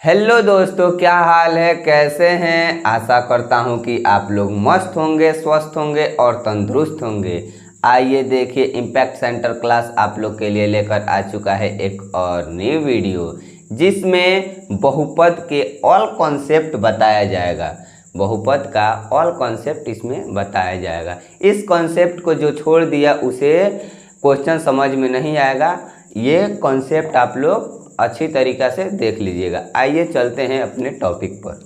Hello दोस्तों, क्या हाल है, कैसे हैं। आशा करता हूं कि आप लोग मस्त होंगे, स्वस्थ होंगे और तंदुरुस्त होंगे। आइए देखिए, इम्पैक्ट सेंटर क्लास आप लोग के लिए लेकर आ चुका है एक और न्यू वीडियो, जिसमें बहुपद के ऑल कॉन्सेप्ट बताया जाएगा। बहुपद का ऑल कॉन्सेप्ट इसमें बताया जाएगा। इस कॉन्सेप्ट को जो छोड़ दिया उसे क्वेश्चन समझ में नहीं आएगा। ये कॉन्सेप्ट आप लोग अच्छी तरीक़ा से देख लीजिएगा। आइए चलते हैं अपने टॉपिक पर।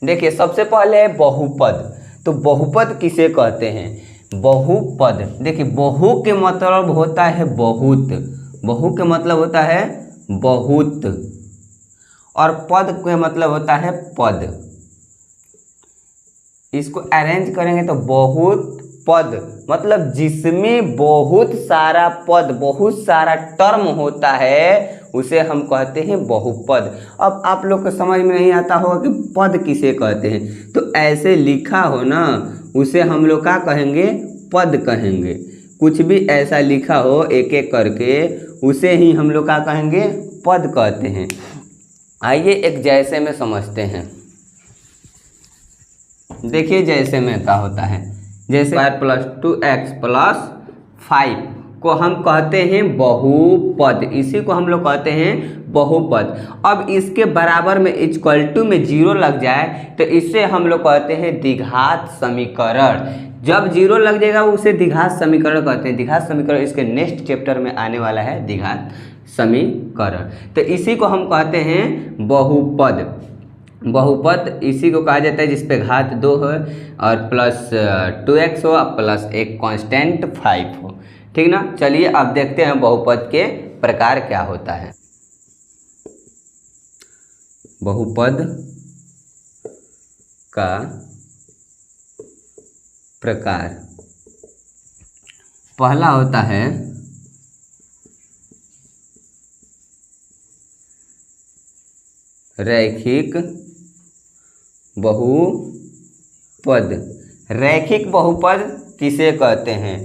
देखिए, सबसे पहले है बहुपद। तो बहुपद किसे कहते हैं? बहुपद, देखिए, बहु के मतलब होता है बहुत, बहु के मतलब होता है बहुत, और पद के मतलब होता है पद। इसको अरेंज करेंगे तो बहुत पद मतलब जिसमें बहुत सारा पद, बहुत सारा टर्म होता है, उसे हम कहते हैं बहुपद। अब आप लोग को समझ में नहीं आता होगा कि पद किसे कहते हैं, तो ऐसे लिखा हो ना, उसे हम लोग क्या कहेंगे? पद कहेंगे। कुछ भी ऐसा लिखा हो एक एक करके, उसे ही हम लोग क्या कहेंगे? पद कहते हैं। आइए एक जैसे में समझते हैं। देखिए जैसे में क्या होता है, जैसे y प्लस 2x प्लस 5 को हम कहते हैं बहुपद। इसी को हम लोग कहते हैं बहुपद। अब इसके बराबर में इक्वल टू में 0 लग जाए तो इससे हम लोग कहते हैं द्विघात समीकरण। जब 0 लग जाएगा उसे द्विघात समीकरण कहते हैं। द्विघात समीकरण इसके नेक्स्ट चैप्टर में आने वाला है, द्विघात समीकरण। तो इसी को हम कहते हैं बहुपद। बहुपद इसी को कहा जाता है जिसपे घात 2 हो और प्लस 2x हो प्लस एक कांस्टेंट 5 हो। ठीक ना। चलिए अब देखते हैं बहुपद के प्रकार क्या होता है। बहुपद का प्रकार पहला होता है रैखिक बहुपद। रैखिक बहुपद किसे कहते हैं?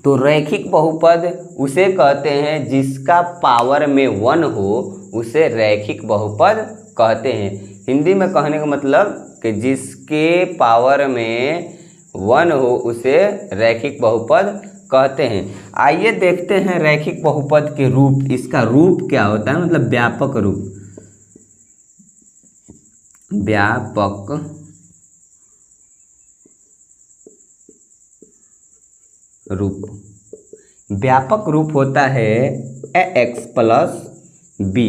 तो रैखिक बहुपद उसे कहते हैं जिसका पावर में 1 हो, उसे रैखिक बहुपद कहते हैं। हिंदी में कहने का मतलब कि जिसके पावर में 1 हो उसे रैखिक बहुपद कहते हैं। आइए देखते हैं रैखिक बहुपद के रूप। इसका रूप क्या होता है, मतलब व्यापक रूप। व्यापक रूप, व्यापक रूप होता है ax प्लस b।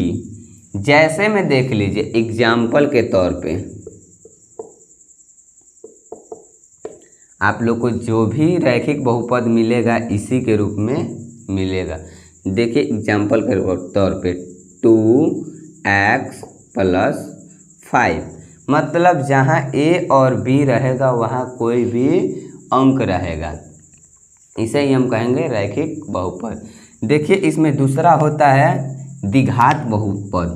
जैसे में देख लीजिए, एग्जाम्पल के तौर पे आप लोग को जो भी रैखिक बहुपद मिलेगा इसी के रूप में मिलेगा। देखिए एग्जाम्पल के तौर पे 2x प्लस 5, मतलब जहाँ a और b रहेगा वहाँ कोई भी अंक रहेगा, इसे ही हम कहेंगे रैखिक बहुपद। देखिए इसमें दूसरा होता है द्विघात बहुपद।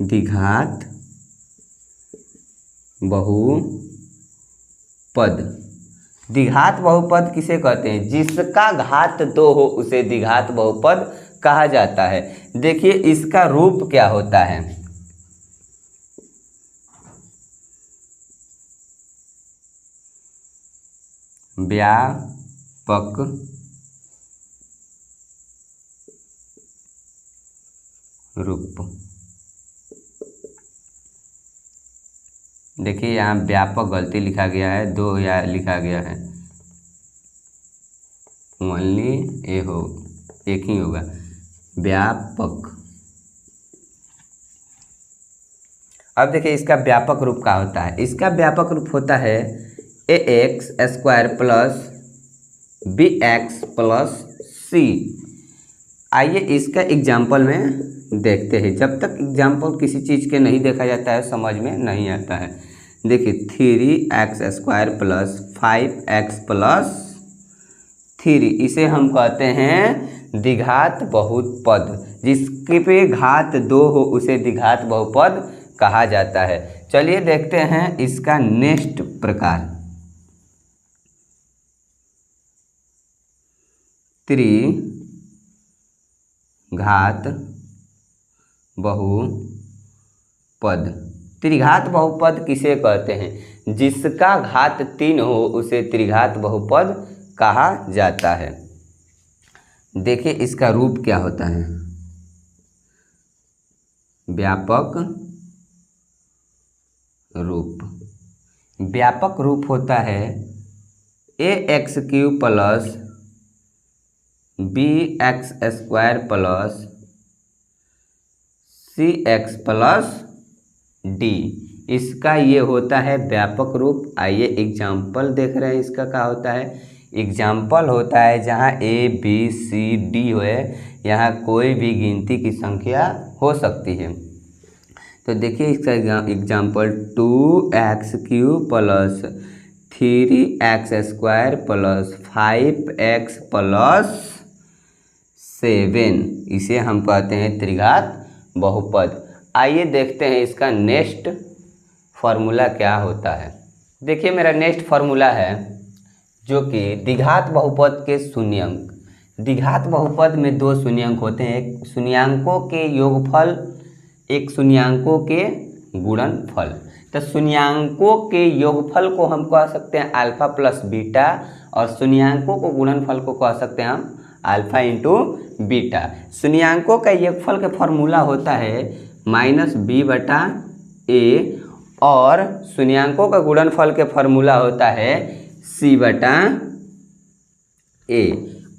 द्विघात बहुपद, द्विघात बहुपद किसे कहते हैं? जिसका घात 2 हो उसे द्विघात बहुपद कहा जाता है। देखिए इसका रूप क्या होता है? व्यापक रूप। देखिए यहाँ व्यापक गलती लिखा गया है, 2 या लिखा गया है, ओनली ए हो, एक ही होगा, व्यापक। अब देखिए इसका व्यापक रूप क्या होता है? इसका व्यापक रूप होता है ax square plus bx plus c। आइए इसका एग्जाम्पल में देखते हैं। जब तक एग्जाम्पल किसी चीज़ के नहीं देखा जाता है समझ में नहीं आता है। देखिए 3x square plus 5x plus 3, इसे हम कहते हैं द्विघात बहुपद। जिसके पे घात 2 हो उसे द्विघात बहुपद कहा जाता है। चलिए देखते हैं इसका नेक्स्ट प्रकार। 3 घात बहुपद। त्रिघात बहुपद किसे कहते हैं? जिसका घात 3 हो उसे त्रिघात बहुपद कहा जाता है। देखिए इसका रूप क्या होता है। व्यापक रूप। व्यापक रूप होता है ax³ plus bx² plus cx plus d। इसका ये होता है व्यापक रूप। आइए एग्जाम्पल देख रहे हैं इसका क्या होता है। एग्जाम्पल होता है जहाँ a b c d हो, यहाँ कोई भी गिनती की संख्या हो सकती है। तो देखिए इसका example 2x³ plus 3x² plus 5x plus 7, इसे हम कहते हैं त्रिघात बहुपद। आइए देखते हैं इसका नेक्स्ट फार्मूला क्या होता है। देखिए मेरा नेक्स्ट फार्मूला है जो कि द्विघात बहुपद के शून्यंक। द्विघात बहुपद में दो शून्यंक होते हैं, एक शून्यंकों के योगफल, एक शून्यंकों के गुणनफल। तो शून्यंकों के योगफल को हम कह सकते हैं अल्फा प्लस बीटा, और शून्यंकों को गुणनफल को कह सकते हैं हम अल्फा इंटू बीटा। शून्यंकों का योगफल का फॉर्मूला होता है -b/a, और शून्यंकों का गुणनफल के फॉर्मूला होता है c/a।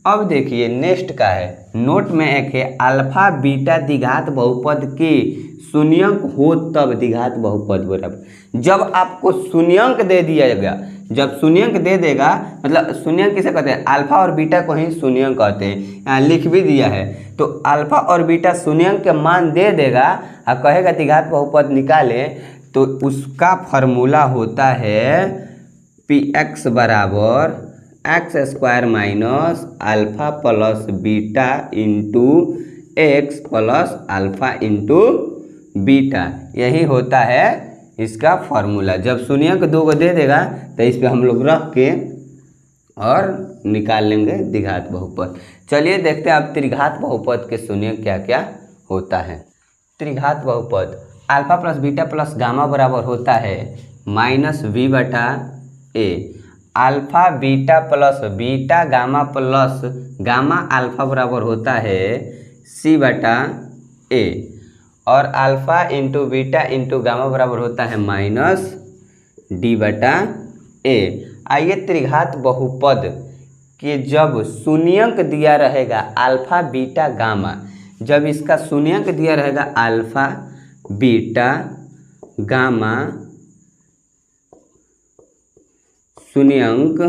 अब देखिए नेक्स्ट का है, नोट में एक है अल्फा बीटा द्विघात बहुपद के शून्यंक हो तब द्विघात बहुपद बराबर। जब आपको शून्यंक दे दिया जाएगा, जब शून्यंक दे देगा, मतलब शून्यंक किसे कहते हैं? अल्फा और बीटा को ही शून्यंक कहते हैं। यहाँ लिख भी दिया है। तो अल्फा और बीटा शून्यंक के मान दे देगा और कहेगा द्विघात बहुपद निकाले, तो उसका फॉर्मूला होता है px बराबर x² minus alpha plus beta into x plus alpha into beta. यही होता है इसका फॉर्मूला। जब शून्यंक दो को दे देगा तो इस पे हम लोग रख के और निकाल लेंगे द्विघात बहुपद। चलिए देखते हैं अब त्रिघात बहुपद के शून्यंक क्या क्या होता है। त्रिघात बहुपद alpha plus beta plus gamma बराबर होता है -v/a। Alpha beta plus beta gamma plus gamma alpha बराबर होता है c/a, और alpha into beta into gamma बराबर होता है -d/a। आइए त्रिघात बहुपद के जब शून्यंक दिया रहेगा अल्फा बीटा गामा, जब इसका शून्यंक दिया रहेगा अल्फा बीटा गामा शून्यंक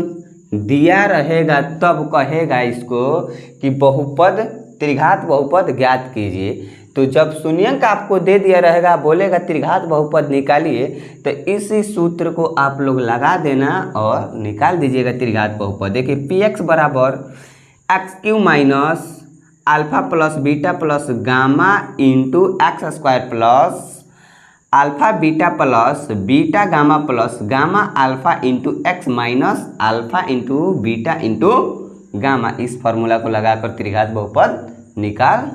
दिया रहेगा, तब कहेगा इसको कि बहुपद त्रिघात बहुपद ज्ञात कीजिए। तो जब शून्यंक आपको दे दिया रहेगा, बोलेगा त्रिघात बहुपद निकालिए, तो इसी सूत्र को आप लोग लगा देना और निकाल दीजिएगा त्रिघात बहुपद। देखिए px बराबर x³ minus alpha plus beta plus gamma into x² plus alpha beta plus beta gamma plus gamma alpha into x minus alpha into beta into gamma. इस फार्मूला को लगाकर त्रिघात बहुपद निकाल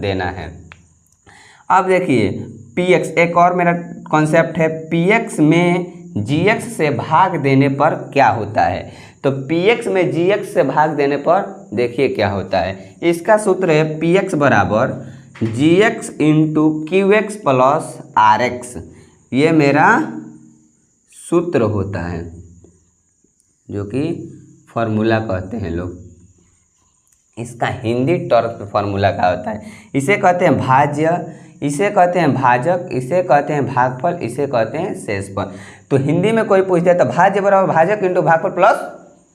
देना है। अब देखिए px, एक और मेरा कॉन्सेप्ट है, px में gx से भाग देने पर क्या होता है। तो px में gx से भाग देने पर देखिए क्या होता है। इसका सूत्र है px बराबर gx into qx plus rx। ये मेरा सूत्र होता है जो कि फॉर्मूला कहते हैं लोग। इसका हिंदी टर्म में फार्मूला क्या होता है? इसे कहते हैं भाज्य, इसे कहते हैं भाजक, इसे कहते हैं भागफल, इसे कहते हैं शेषफल। तो हिंदी में कोई पूछता है तो भाज्य बराबर भाजक इंटू भागफल प्लस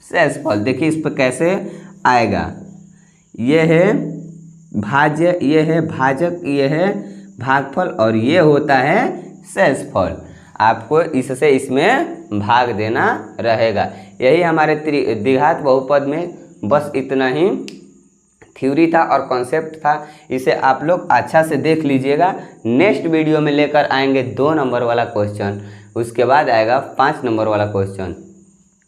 शेषफल। देखिए इस पर कैसे आएगा। ये है भाज्य, ये है भाजक, ये है भागफल और ये होता है शेषफल। आपको इससे इसमें भाग देना रहेगा। यही हमारे द्विघात बहुपद में बस इतना ही थ्योरी था और कॉन्सेप्ट था। इसे आप लोग अच्छा से देख लीजिएगा। नेक्स्ट वीडियो में लेकर आएंगे 2 नंबर वाला क्वेश्चन, उसके बाद आएगा 5 नंबर वाला क्वेश्चन।